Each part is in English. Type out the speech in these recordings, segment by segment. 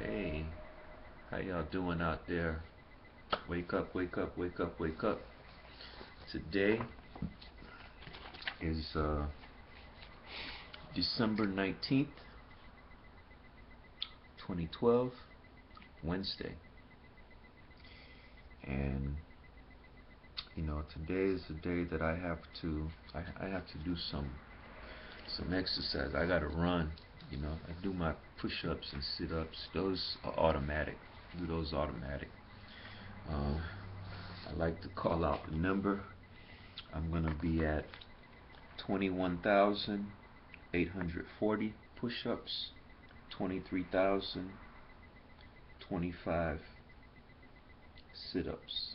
Hey, how y'all doing out there? Wake up, wake up, wake up, wake up. Today is December 19th, 2012, Wednesday. And today is the day that I have to do some exercise. I gotta run, I do my push-ups and sit-ups. Those are automatic. Do those automatic. Um, I like to call out the number. I'm gonna be at 21,840 push-ups, 23,025 sit-ups.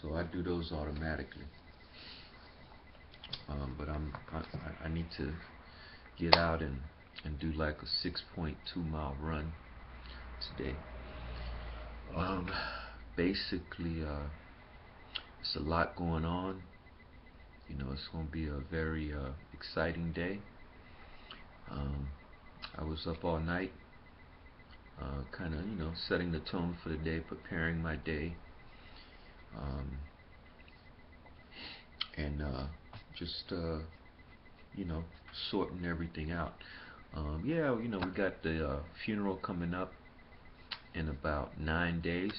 So I do those automatically. But I need to get out and do like a 6.2 mile run today. Um, Basically, it's a lot going on. It's going to be a very exciting day. Um, I was up all night, kind of, setting the tone for the day, preparing my day, um, and just, sorting everything out. Yeah, we got the funeral coming up in about 9 days.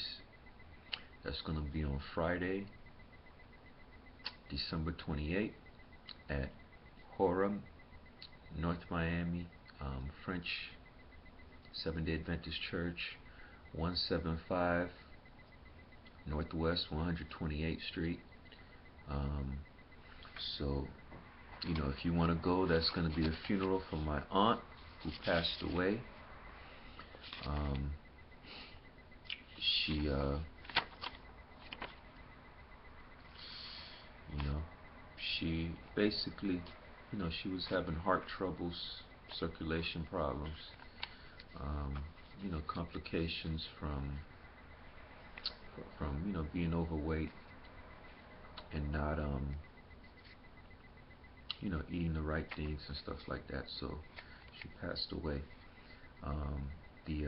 That's going to be on Friday, December 28th at Horham, North Miami, French Seventh-day Adventist Church, 175 Northwest 128th Street. Um, so, if you want to go, that's going to be a funeral for my aunt who passed away. Um, she, you know, she basically, she was having heart troubles, circulation problems, um, complications from being overweight and not eating the right things and stuff like that. So she passed away. The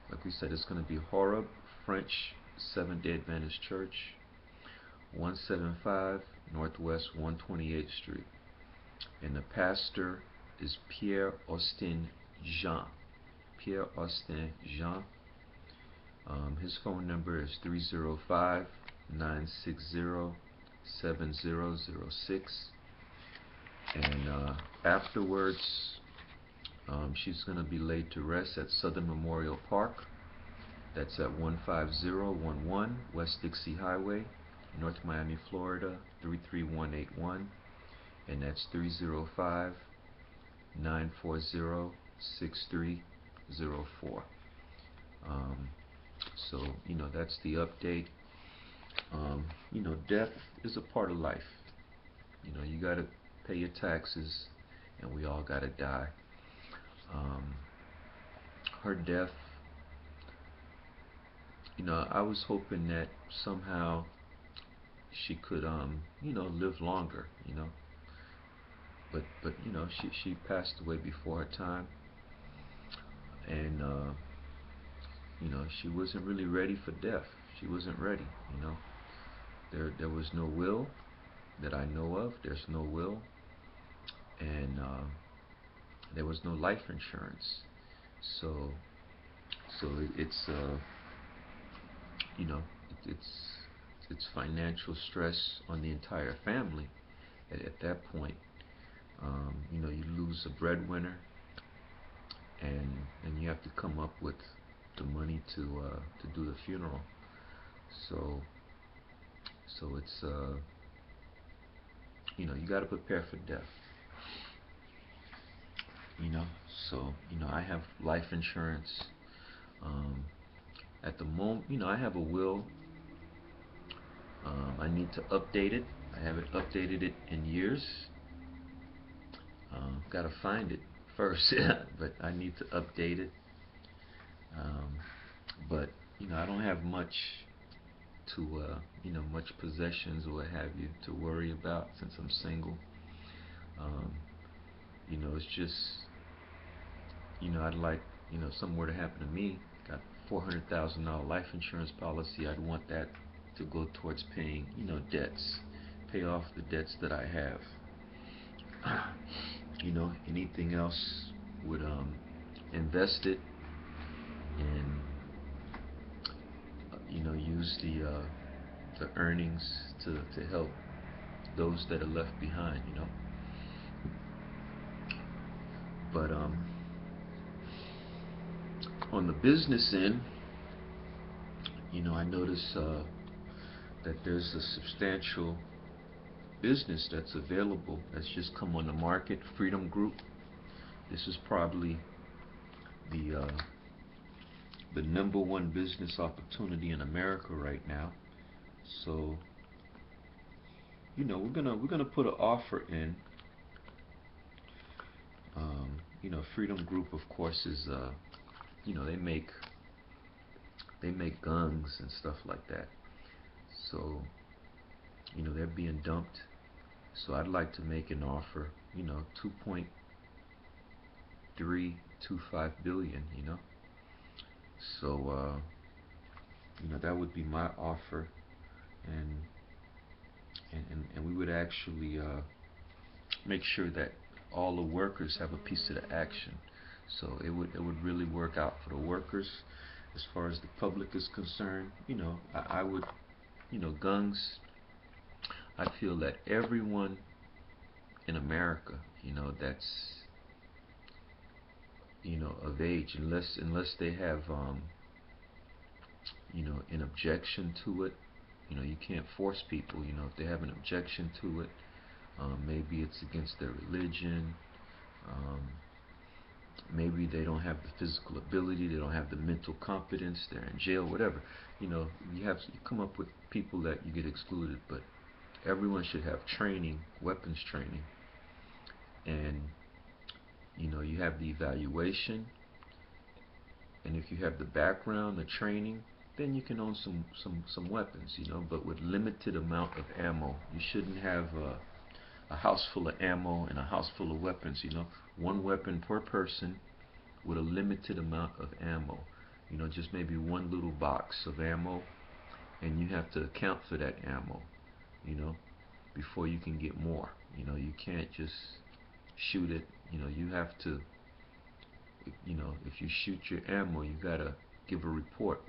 Like we said, it's going to be Horeb French Seventh Day Adventist Church, 175 Northwest 128th Street, and the pastor is Pierre Austin Jean. Pierre Austin Jean. His phone number is 305-960-7006. And afterwards, she's going to be laid to rest at Southern Memorial Park. That's at 15011 West Dixie Highway, North Miami, Florida 33181. And that's 305-940-6304. So, that's the update. Death is a part of life. You got to pay your taxes, and we all got to die. Um, Her death, I was hoping that somehow she could, live longer, but she passed away before her time, and she wasn't really ready for death. She wasn't ready. There was no will that I know of. There's no will, and there was no life insurance. So it's you know it's financial stress on the entire family at that point. You lose a breadwinner, and you have to come up with the money to do the funeral. So it's you got to prepare for death. you know so I have life insurance. At the moment, I have a will. I need to update it. I haven't updated it in years. Gotta find it first. But I need to update it. um, but I don't have much to much possessions or what have you to worry about since I'm single. um, it's just I'd like something were to happen to me, got $400,000 life insurance policy, I'd want that to go towards paying, debts, pay off the debts that I have. Anything else would invest it and use the earnings to help those that are left behind. But on the business end, I notice that there's a substantial business that's available that's just come on the market. Freedom Group. This is probably the number one business opportunity in America right now. So we're gonna put an offer in. Freedom Group, of course, is they make guns and stuff like that. So they're being dumped. So I'd like to make an offer. 2.325 billion. So that would be my offer, and we would actually make sure that all the workers have a piece of the action. So it would really work out for the workers. As far as the public is concerned, I would, guns. I feel that everyone in America, that's of age, unless they have an objection to it. You can't force people. If they have an objection to it, maybe it's against their religion. Maybe they don't have the physical ability, they don't have the mental competence, they're in jail, whatever. You come up with people that you get excluded, but everyone should have training, weapons training, and you have the evaluation, and if you have the background, the training, then you can own some weapons, but with limited amount of ammo. You shouldn't have a house full of ammo and a house full of weapons. One weapon per person with a limited amount of ammo. Just maybe one little box of ammo, and you have to account for that ammo, before you can get more. You can't just shoot it. You have to, if you shoot your ammo, you gotta give a report.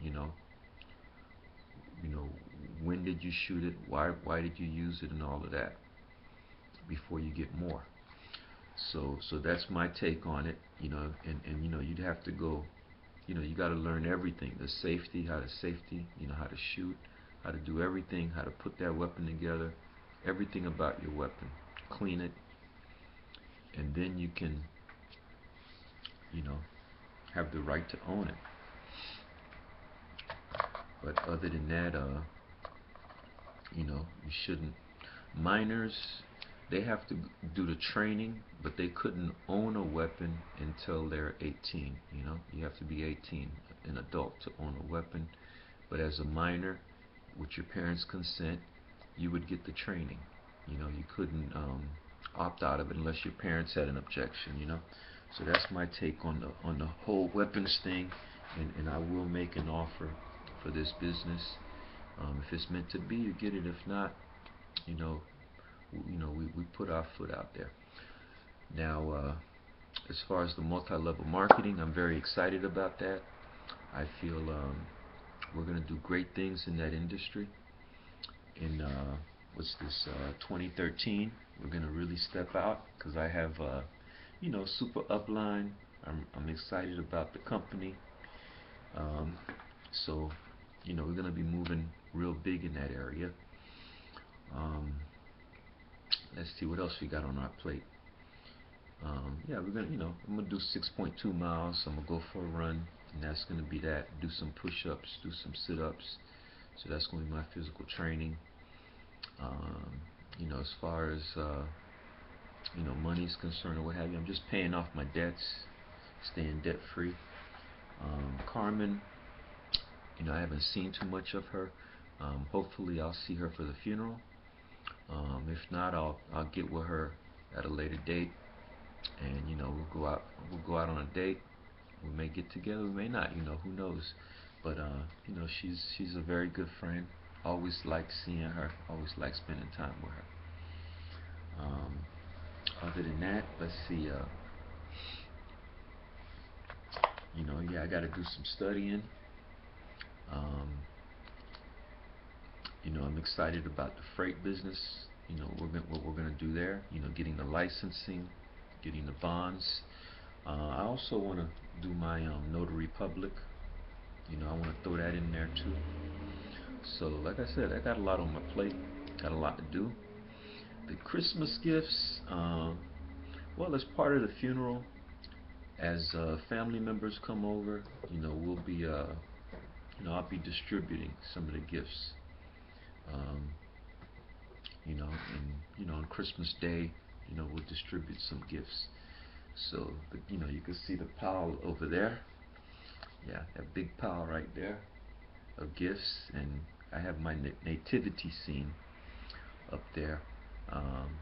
When did you shoot it? Why did you use it, and all of that before you get more. So that's my take on it. And you'd have to go. You got to learn everything: the safety, how to how to shoot, how to do everything, how to put that weapon together, everything about your weapon, clean it, and then you can, have the right to own it. But other than that, you shouldn't. Minors, they have to do the training, but they couldn't own a weapon until they're 18. You have to be 18, an adult, to own a weapon. But as a minor, with your parents' consent, you would get the training. You couldn't opt out of it unless your parents had an objection. So that's my take on the whole weapons thing, and I will make an offer for this business. If it's meant to be, you get it. If not, we put our foot out there. Now, as far as the multi-level marketing, I'm very excited about that. I feel we're going to do great things in that industry. In 2013, we're going to really step out, because I have super upline. I'm excited about the company. So we're going to be moving real big in that area. Let's see what else we got on our plate. Yeah, we're gonna, I'm gonna do 6.2 miles. I'm gonna go for a run, and that's gonna be that. Do some push-ups, do some sit-ups. So that's gonna be my physical training. As far as money's concerned or what have you, I'm just paying off my debts, staying debt-free. Carmen, I haven't seen too much of her. Hopefully, I'll see her for the funeral. If not, I'll get with her at a later date, and we'll go out on a date. We may get together, we may not. Who knows? But she's a very good friend. Always like seeing her. Always like spending time with her. Um, Other than that, let's see. Yeah, I got to do some studying. Um, I'm excited about the freight business. What we're gonna do there. Getting the licensing, getting the bonds. I also want to do my notary public. I want to throw that in there too. So, like I said, I got a lot on my plate. Got a lot to do. The Christmas gifts. Well, as part of the funeral, as family members come over, we'll be, I'll be distributing some of the gifts. Um, and on Christmas Day, we'll distribute some gifts. So, you can see the pile over there. Yeah, that big pile right there of gifts, and I have my nativity scene up there. Um,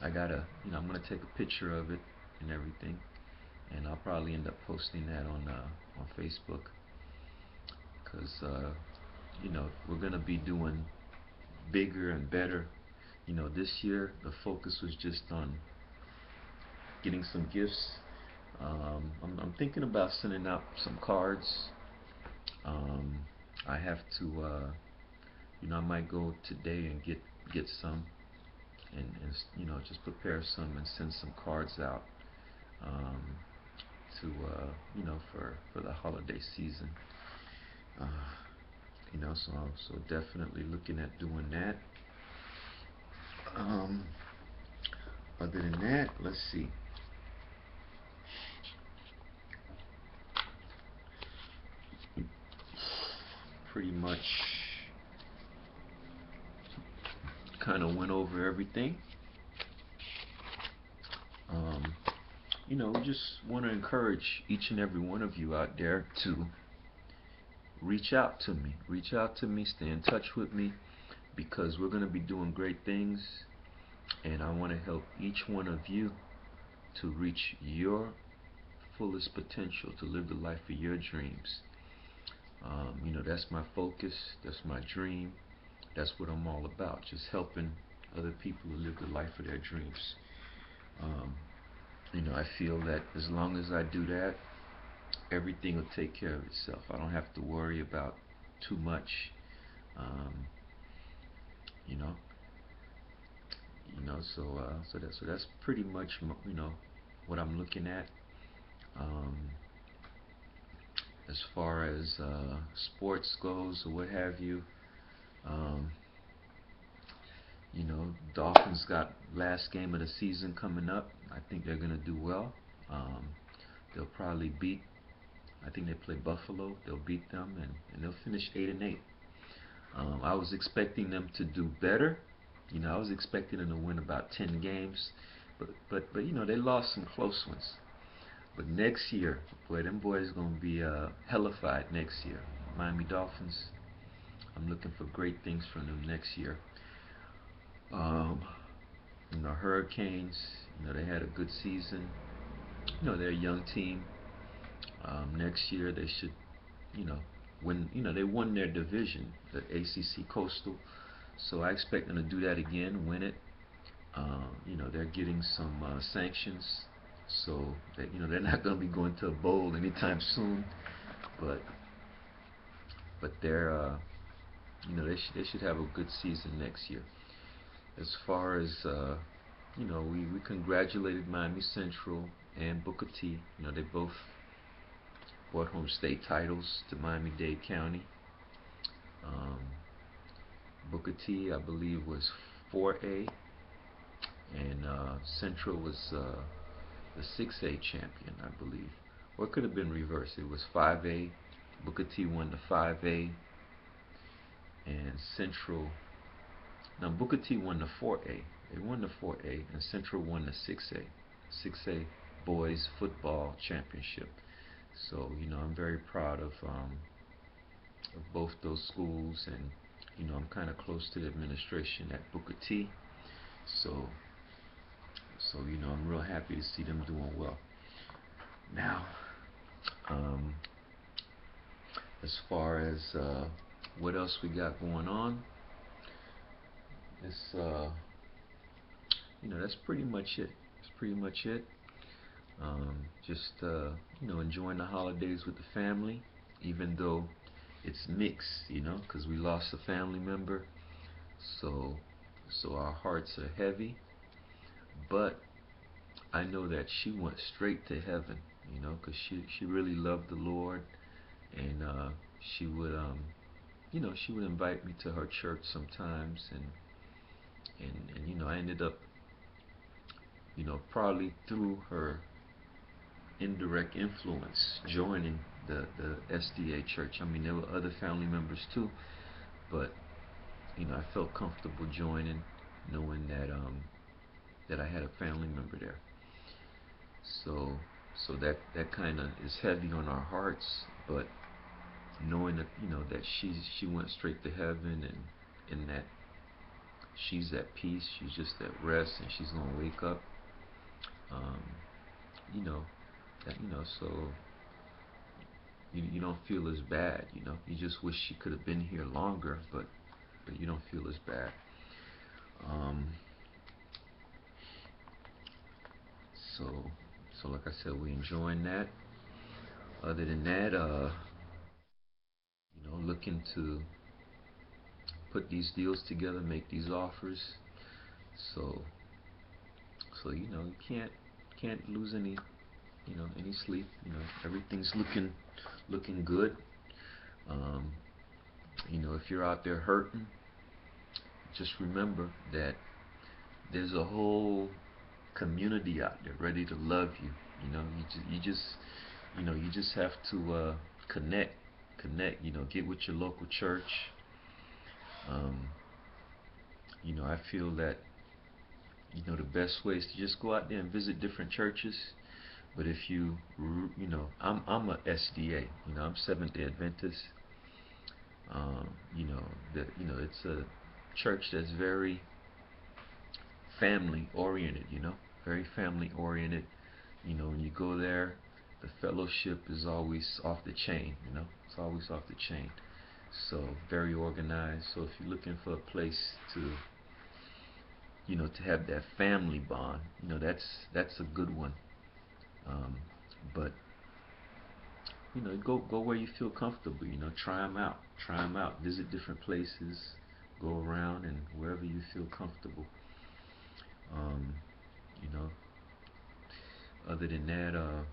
I'm gonna take a picture of it and everything, and I'll probably end up posting that on Facebook, because we're gonna be doing bigger and better. This year the focus was just on getting some gifts. I'm thinking about sending out some cards. Um, I have to, I might go today and get some, and just prepare some and send some cards out, um, to for the holiday season. Uh, so definitely looking at doing that. Um, Other than that, let's see. Pretty much kind of went over everything. Um, we just want to encourage each and every one of you out there to reach out to me. Reach out to me, stay in touch with me, because we're going to be doing great things, and I want to help each one of you to reach your fullest potential, to live the life of your dreams. That's my focus, that's my dream, that's what I'm all about, just helping other people to live the life of their dreams. I feel that as long as I do that, everything will take care of itself. I don't have to worry about too much. Um, you know, so that's pretty much what I'm looking at. Um, as far as sports goes or what have you, um, Dolphins got last game of the season coming up. I think they're gonna do well. Um, they'll probably beat. I think they play Buffalo. They'll beat them, and they'll finish 8-8. I was expecting them to do better. I was expecting them to win about 10 games, but they lost some close ones. But next year, boy, them boys gonna be hellified next year. Miami Dolphins. I'm looking for great things from them next year. Um, Hurricanes. They had a good season. They're a young team. Next year they should, win. They won their division, the ACC Coastal. So I expect them to do that again, win it. They're getting some sanctions, so that they're not going to be going to a bowl anytime soon. But they're they should have a good season next year. As far as we congratulated Miami Central and Booker T. They both brought home state titles to Miami-Dade County. Um, Booker T, I believe, was 4A, and Central was the 6A champion, I believe. Or it could have been reversed. It was 5A. Booker T won the 5A, and Central. Now Booker T won the 4A. They won the 4A, and Central won the 6A. 6A boys football championship. So I'm very proud of both those schools, and I'm kind of close to the administration at Booker T. So I'm real happy to see them doing well. Now, Um, as far as what else we got going on, it's that's pretty much it. It's pretty much it. Just enjoying the holidays with the family, even though it's mixed, because we lost a family member, so our hearts are heavy. But I know that she went straight to heaven, because she really loved the Lord, and she would she would invite me to her church sometimes, and I ended up probably through her indirect influence joining the SDA church. I mean, there were other family members too, but I felt comfortable joining, knowing that I had a family member there. So that kind of is heavy on our hearts, but knowing that that she went straight to heaven, and that she's at peace, she's just at rest, and she's gonna wake up. Um, you know so you don't feel as bad. You just wish she could have been here longer, but you don't feel as bad. Um, so like I said, we enjoying that. Other than that, looking to put these deals together, make these offers. So you can't lose any sleep. Everything's looking good. Um, if you're out there hurting, just remember that there's a whole community out there ready to love you. You just have to connect. Get with your local church. Um, I feel that the best way is to just go out there and visit different churches. But if I'm a SDA. I'm Seventh Day Adventist. It's a church that's very family oriented. Very family oriented. When you go there, the fellowship is always off the chain. It's always off the chain. So very organized. So if you're looking for a place to have that family bond, that's a good one. But go where you feel comfortable. Try them out. Try them out. Visit different places. Go around and wherever you feel comfortable. Um, you know. Other than that,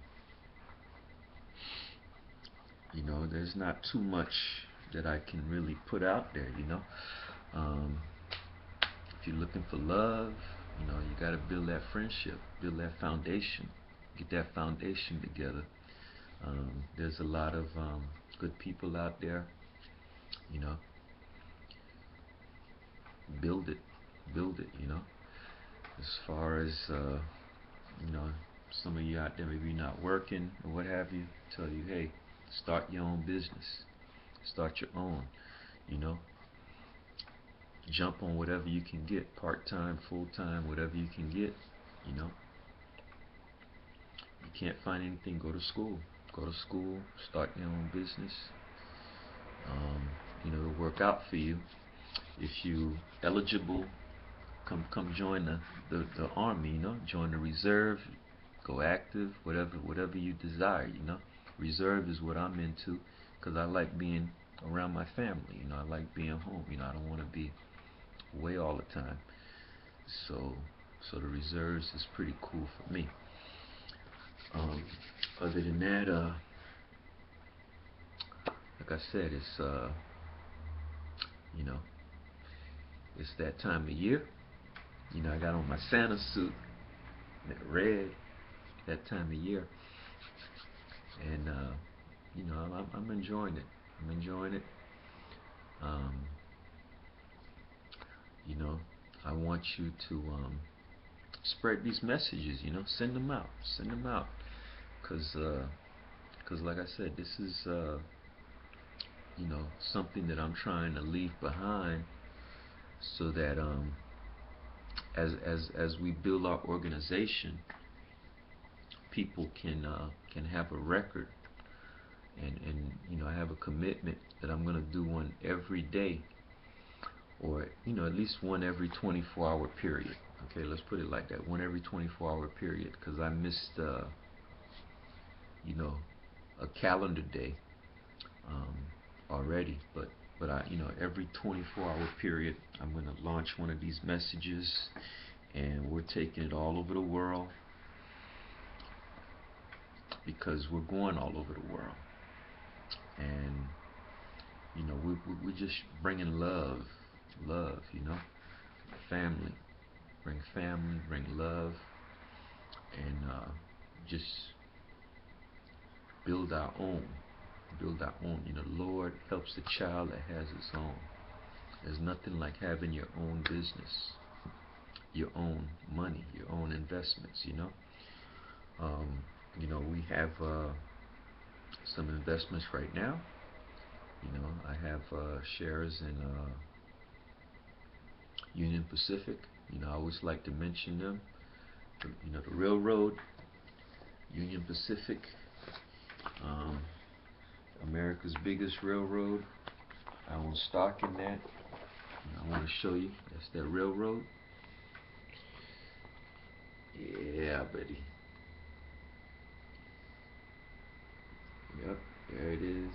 there's not too much that I can really put out there. Um, if you're looking for love, you got to build that friendship, build that foundation, get that foundation together. There's a lot of good people out there. You know, build it, build it. As far as some of you out there maybe not working or what have you, tell you, hey, start your own business, start your own. You know, jump on whatever you can get, part-time, full-time, whatever you can get. You know, you can't find anything, go to school. Go to school, start your own business. It'll work out for you. If you eligible, come join the army. Join the reserve, go active, whatever you desire. Reserve is what I'm into, because I like being around my family. I like being home. I don't want to be away all the time. So the reserves is pretty cool for me. Other than that, like I said, it's you know, it's that time of year. I got on my Santa suit, that red, that time of year, and I'm enjoying it. I'm enjoying it. Um, I want you to spread these messages. Send them out. Send them out, cause like I said, this is something that I'm trying to leave behind, so that as we build our organization, people can have a record and I have a commitment that I'm going to do one every day, or at least one every 24-hour period. Okay, let's put it like that, one every 24-hour period, because I missed you know a calendar day um, already, but I every 24-hour period I'm going to launch one of these messages, and we're taking it all over the world, because we're going all over the world. And we're just bringing love, family, bring love, and just build our own, the Lord helps the child that has his own. There's nothing like having your own business, your own money, your own investments. Um, we have some investments right now. I have shares in Union Pacific. I always like to mention them. The railroad, Union Pacific, um, America's biggest railroad. I own stock in that. I want to show you. That's that railroad. Yeah, buddy. Yep, there it is.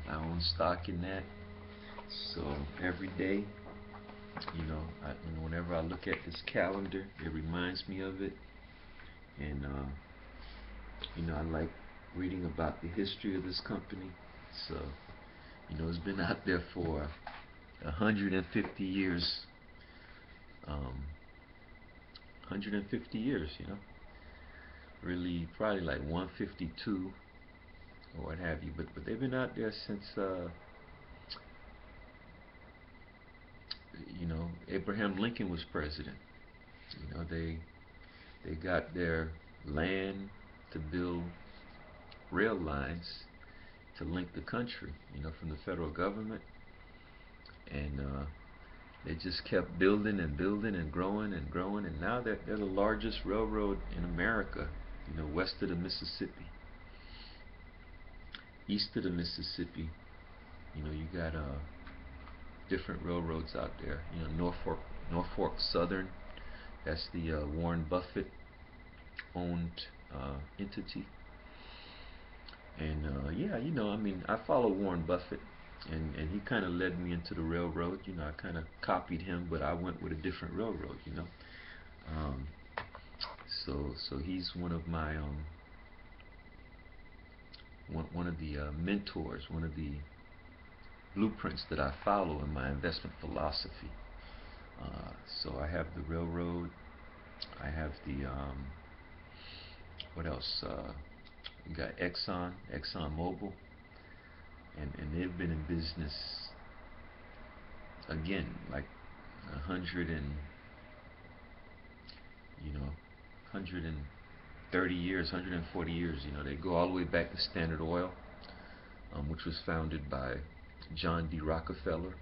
I own stock in that. So every day, whenever I look at this calendar, it reminds me of it. And I like reading about the history of this company. So it's been out there for 150 years. 150 years, really probably like 152 or what have you, but they've been out there since Abraham Lincoln was president. They got their land to build rail lines to link the country, from the federal government, and they just kept building and building and growing and growing, and now they're the largest railroad in America, west of the Mississippi. East of the Mississippi, you got different railroads out there. Norfolk Southern, that's the Warren Buffett owned entity. And I follow Warren Buffett, and he kind of led me into the railroad. I kind of copied him, but I went with a different railroad. Um, so he's one of my one of the mentors, one of the blueprints that I follow in my investment philosophy. So I have the railroad. I have the what else? We got Exxon Mobil, and they've been in business again like 130 years, 140 years. They go all the way back to Standard Oil, which was founded by John D. Rockefeller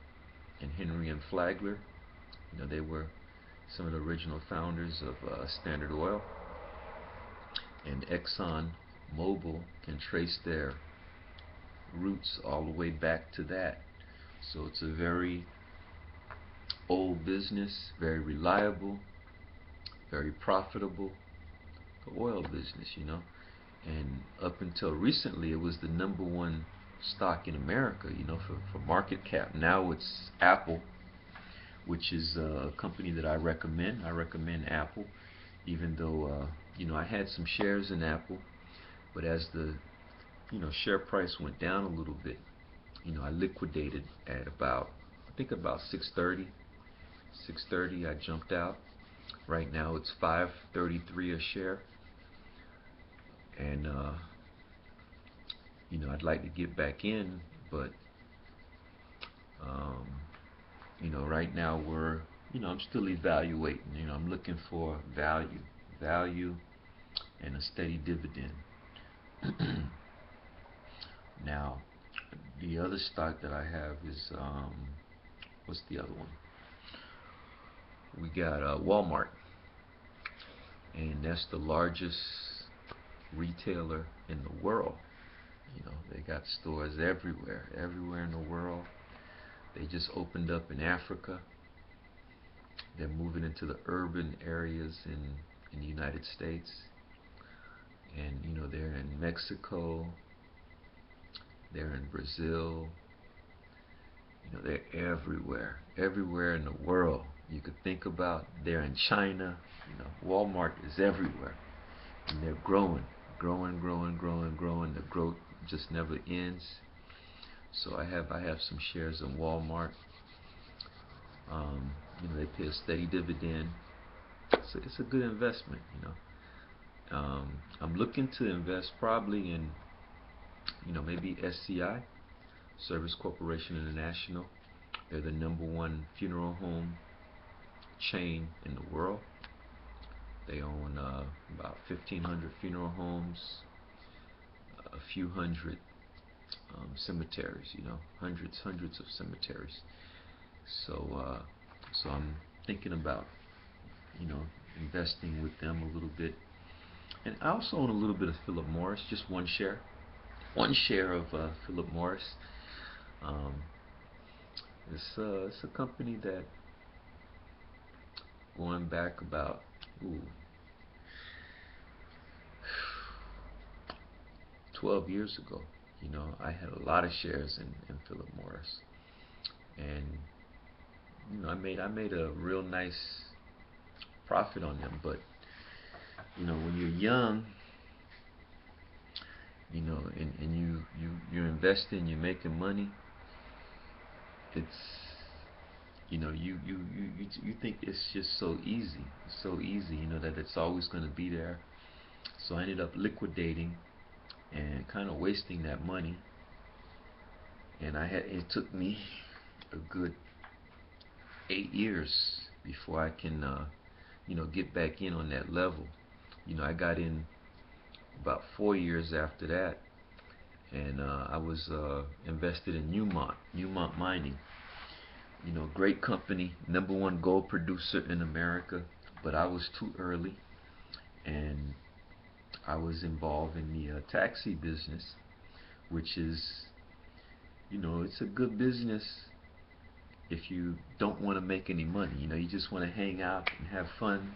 and Henry M. Flagler. They were some of the original founders of Standard Oil. And Exxon Mobil can trace their roots all the way back to that. So it's a very old business, very reliable, very profitable, the oil business, And up until recently, it was the number one stock in America, for market cap. Now it's Apple, which is a company that I recommend. I recommend Apple, even though I had some shares in Apple, but as the share price went down a little bit, I liquidated at about 6:30. 6:30, I jumped out. Right now it's 5.33 a share, and I'd like to get back in, but right now I'm still evaluating. I'm looking for value, and a steady dividend. Now, the other stock that I have is what's the other one? We got Walmart, and that's the largest retailer in the world. They got stores everywhere in the world. They just opened up in Africa. They're moving into the urban areas in the United States. And they're in Mexico, they're in Brazil. They're everywhere in the world you could think about. They're in China. Walmart is everywhere, and they're growing. The growth just never ends. So I have some shares in Walmart. They pay a steady dividend. It's a good investment. I'm looking to invest probably in maybe SCI, Service Corporation International. They're the #1 funeral home chain in the world. They own about 1,500 funeral homes, a few hundred cemeteries. Hundreds of cemeteries. So I'm thinking about investing with them a little bit. And I also own a little bit of Philip Morris, just one share of Philip Morris. It's a company that, going back about 12 years ago, I had a lot of shares in Philip Morris, and I made a real nice profit on them. But when you're young, and you're investing, you're making money, it's you think it's just so easy, that it's always going to be there. So I ended up liquidating and kind of wasting that money, and it took me a good 8 years before I can get back in on that level. I got in about 4 years after that, and I was invested in Newmont Mining. Great company, #1 gold producer in America, but I was too early, and I was involved in the taxi business, which is, it's a good business if you don't want to make any money. You just want to hang out and have fun.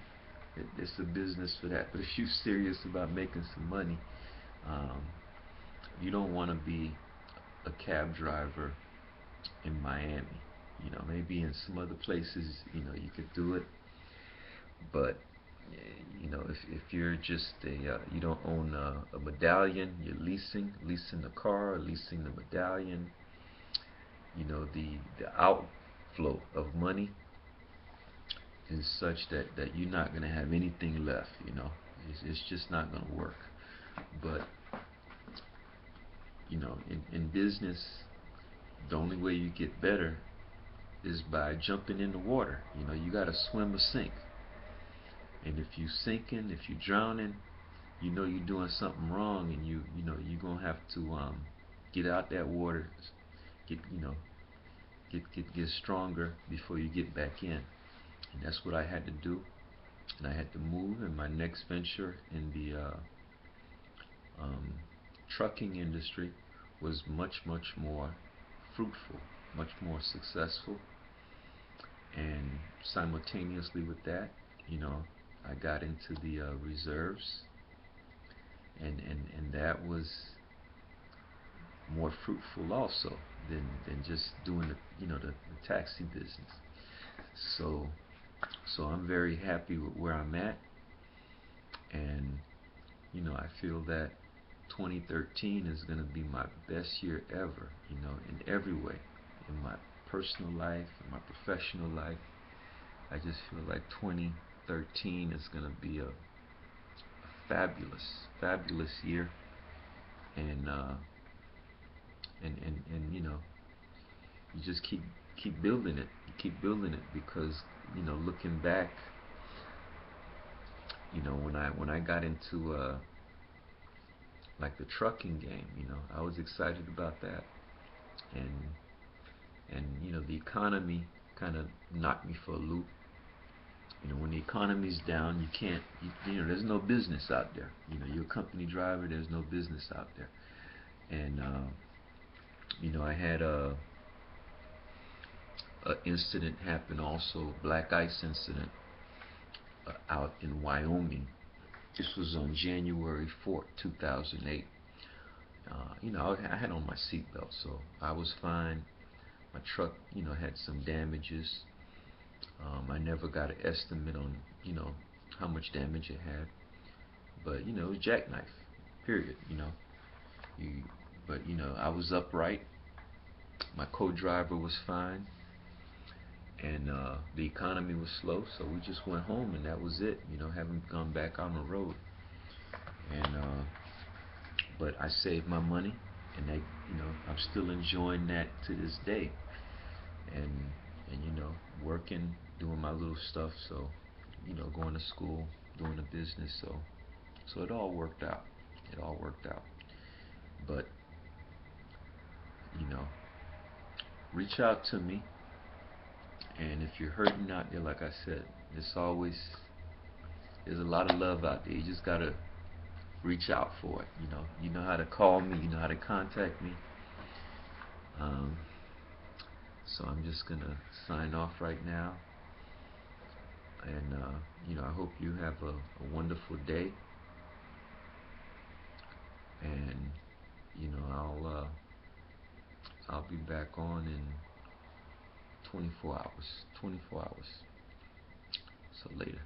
It's a business for that. But if you're serious about making some money, you don't want to be a cab driver in Miami. Maybe in some other places, you could do it. But if you're just you don't own a medallion, you're leasing the car, leasing the medallion. The outflow of money is such that you're not going to have anything left. It's just not going to work. But in business, the only way you get better is by jumping in the water. You got to swim or sink. And if you sinking, if you're drowning, you're doing something wrong, and you're gonna have to get out that water, get stronger before you get back in. And that's what I had to do. And I had to move. And my next venture in the trucking industry was much more fruitful, much more successful. And simultaneously with that, I got into the reserves, and that was more fruitful also than just doing the taxi business. So I'm very happy with where I'm at, and I feel that 2013 is going to be my best year ever, in every way, in my personal life, in my professional life. I just feel like 2013 is going to be a fabulous year, and you just keep building it. You keep building it, because looking back, when I got into like the trucking game, I was excited about that, and the economy kind of knocked me for a loop. You know, when the economy's down, you can't, there's no business out there. You know, you're a company driver, there's no business out there. And, I had a incident happen also, black ice incident, out in Wyoming. This was on January 4th, 2008. I had on my seatbelt, so I was fine. My truck, had some damages. I never got an estimate on, how much damage it had, but it was jackknife. Period. You, but I was upright. My co-driver was fine, and the economy was slow, so we just went home, and that was it. Haven't gone back on the road, and but I saved my money, and I'm still enjoying that to this day, and working, doing my little stuff, so going to school, doing a business, so it all worked out. It all worked out. But reach out to me, and if you're hurting out there, like I said, there's a lot of love out there. You just gotta reach out for it. You know how to call me. You know how to contact me. Um, so I'm just gonna sign off right now, and I hope you have a wonderful day. And I'll be back on in 24 hours. 24 hours. So later.